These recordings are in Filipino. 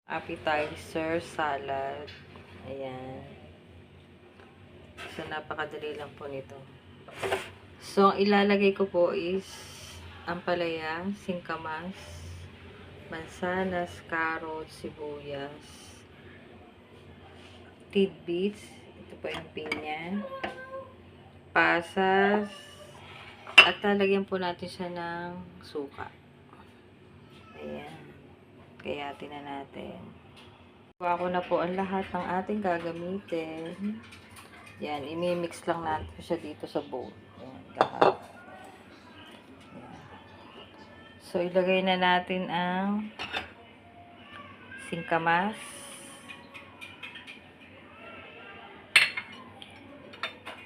Appetizer salad. Ayan. So, napakadali lang po nito. So, ang ilalagay ko po is ampalaya, singkamas, mansanas, carrots, sibuyas, tidbits. Ito po yung pinya. Pasas. At lalagyan po natin siya ng suka. Ayan. Kayatin na natin. Kuha ko na po ang lahat ng ating gagamitin. Yan, imimix lang natin siya dito sa bowl. Yan, lahat. Yan. So, ilagay na natin ang singkamas,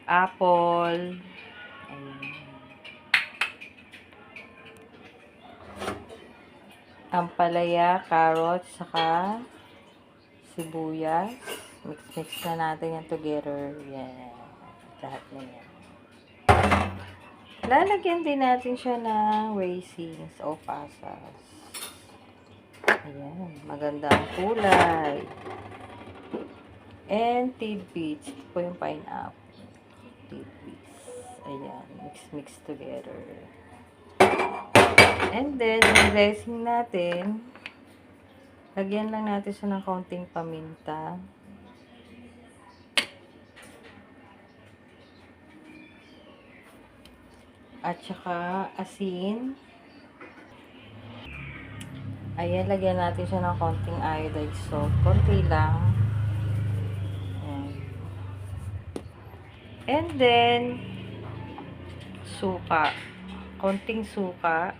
apple, ayan, ampalaya, carrots, saka sibuyas. Mix na natin yan together. Yan. Lahat na yan. Lalagyan din natin siya ng raisins o pasas. Ayan. Magandang kulay. And tidbits. Ito po yung pineapple. Tidbits. Ayan. Mix together. And then, yung dressing natin, lagyan lang natin siya ng kaunting paminta. At saka asin. Ayan, lagyan natin siya ng konting iodized salt. Konti lang. Ayan. And then, suka. Konting suka.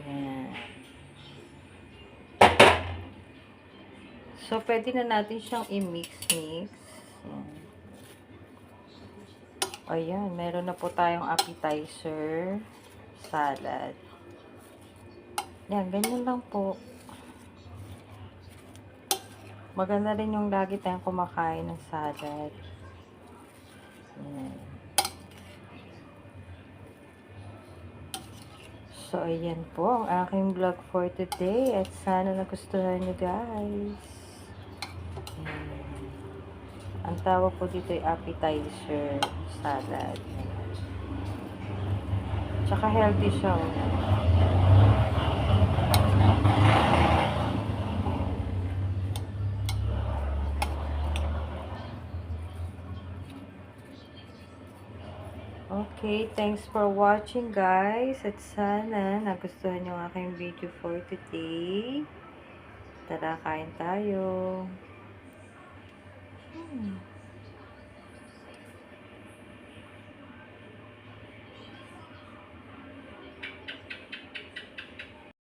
Ayan. So, pwede na natin siyang i-mix. Ayan. Ayan, meron na po tayong appetizer salad. Yan, ganyan lang po. Maganda rin yung lagi tayong kumakain ng salad. Ayan. So, ayan po ang aking vlog for today. At sana nagustuhan nyo, guys. Ayan. Ang tawag po dito ay appetizer salad. Tsaka healthy siya. Okay, thanks for watching, guys. At sana nagustuhan nyo ang aking video for today. Tara, kain tayo.